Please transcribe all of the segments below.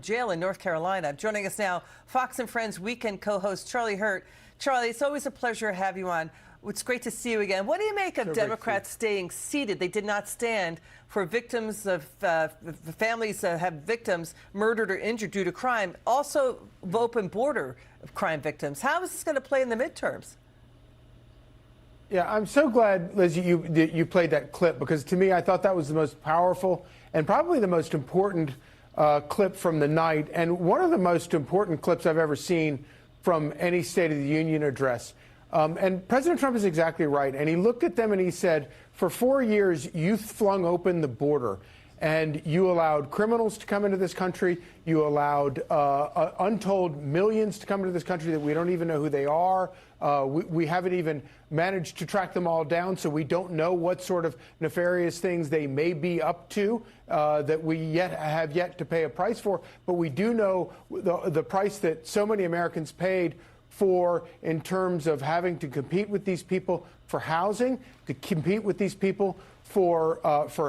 Jail in North Carolina. Joining us now, Fox and Friends weekend co-host Charlie Hurt. Charlie, it's always a pleasure to have you on. It's great to see you again. What do you make of Democrats staying seated? They did not stand for victims of families that have victims murdered or injured due to crime. Also, open border crime victims. How is this going to play in the midterms? Yeah, I'm so glad, Liz, you played that clip, because to me, I thought that was the most powerful and probably the most important clip from the night, and one of the most important clips I've ever seen from any State of the Union address. And President Trump is exactly right. And he looked at them and he said, for 4 years, you flung open the border and you allowed criminals to come into this country. You allowed untold millions to come into this country that we don't even know who they are. We haven't even managed to track them all down, so we don't know what sort of nefarious things they may be up to that we have yet to pay a price for. But we do know the price that so many Americans paid for in terms of having to compete with these people for housing, to compete with these people for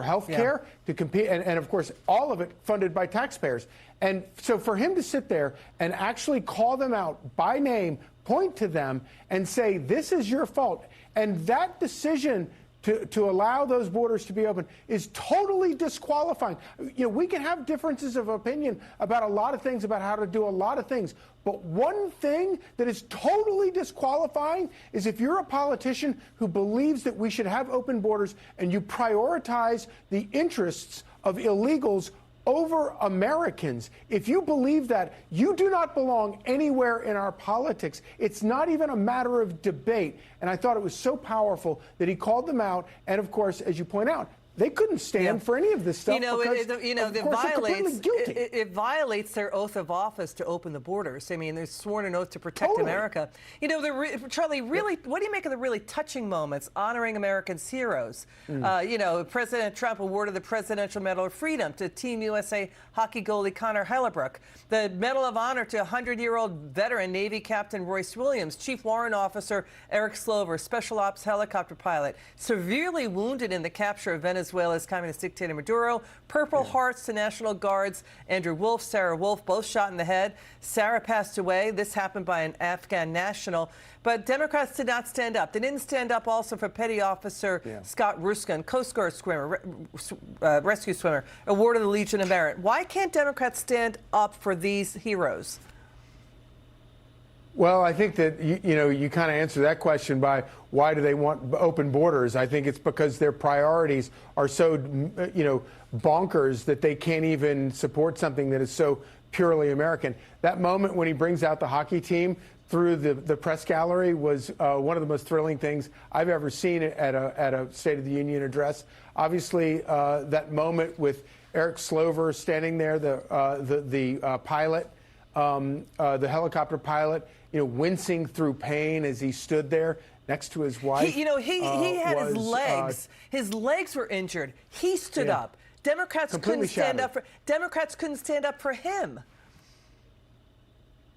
health care, to compete, and of course, all of it funded by taxpayers. And so for him to sit there and actually call them out by name, point to them and say, this is your fault, and that decision to allow those borders to be open is totally disqualifying. You know, we can have differences of opinion about a lot of things, about how to do a lot of things. But one thing that is totally disqualifying is if you're a politician who believes that we should have open borders and you prioritize the interests of illegals over Americans. If you believe that, you do not belong anywhere in our politics. It's not even a matter of debate. And I thought it was so powerful that he called them out. And of course, as you point out, they couldn't stand for any of this stuff it violates their oath of office to open the borders. I mean, they're sworn an oath to protect America. You know, Charlie, really, what do you make of the really touching moments honoring Americans' heroes? You know, President Trump awarded the Presidential Medal of Freedom to Team USA hockey goalie Connor Hellebuck, the Medal of Honor to 100-year-old veteran Navy Captain Royce Williams, Chief Warrant Officer Eric Slover, Special Ops helicopter pilot, severely wounded in the capture of Venezuela's communist dictator Maduro, Purple Hearts to National Guards Andrew Wolf, Sarah Wolf, both shot in the head. Sarah passed away. This happened by an Afghan national. But Democrats did not stand up. They didn't stand up also for Petty Officer Scott Ruskin, Coast Guard swimmer, rescue swimmer, awarded the Legion of Merit. Why can't Democrats stand up for these heroes? Well, I think that, you kind of answer that question by why do they want open borders? I think it's because their priorities are so, bonkers that they can't even support something that is so purely American. That moment when he brings out the hockey team through the press gallery was one of the most thrilling things I've ever seen at a State of the Union address. Obviously, that moment with Eric Slover standing there, the pilot, the helicopter pilot, wincing through pain as he stood there next to his wife. He had his legs. His legs were injured. He stood up. Democrats couldn't stand up for. Democrats couldn't stand up for him.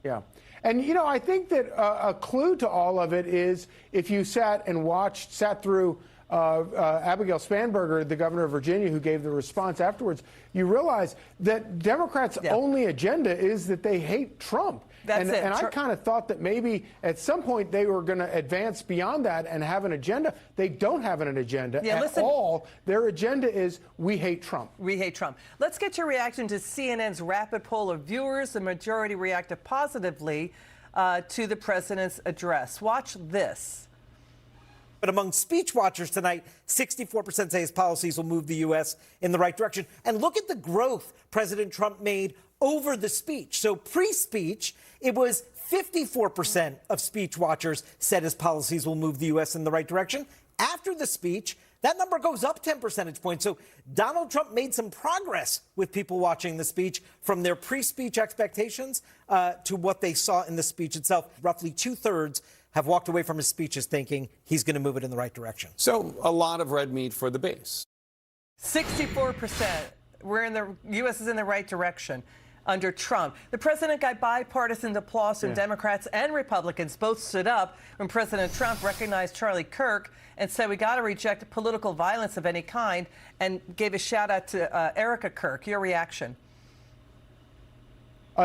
Yeah. And, I think that a clue to all of it is if you sat through Abigail Spanberger, the governor of Virginia, who gave the response afterwards, you realize that Democrats' only agenda is that they hate Trump. And I kind of thought that maybe at some point they were going to advance beyond that and have an agenda. They don't have an agenda at all. Their agenda is we hate Trump. We hate Trump. Let's get your reaction to CNN's rapid poll of viewers. The majority reacted positively to the president's address. Watch this. But among speech watchers tonight, 64% say his policies will move the U.S. in the right direction. And look at the growth President Trump made over the speech. So pre-speech, it was 54% of speech watchers said his policies will move the U.S. in the right direction. After the speech, that number goes up 10 percentage points. So Donald Trump made some progress with people watching the speech from their pre-speech expectations to what they saw in the speech itself. Roughly 2/3 have walked away from his speeches thinking he's going to move it in the right direction. So a lot of red meat for the base. 64%. U.S. is in the right direction under Trump. The president got bipartisan applause from Democrats and Republicans. Both stood up when President Trump recognized Charlie Kirk and said we got to reject political violence of any kind, and gave a shout out to Erica Kirk. Your reaction?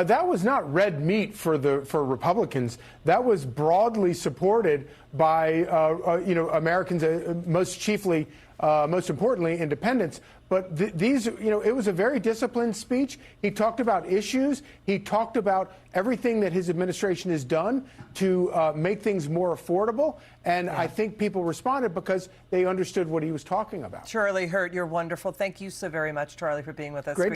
that was not red meat for Republicans. That was broadly supported by Americans, most importantly, independents. But it was a very disciplined speech. He talked about issues. He talked about everything that his administration has done to make things more affordable. And I think people responded because they understood what he was talking about. Charlie Hurt, you're wonderful. Thank you so very much, Charlie, for being with us. Great.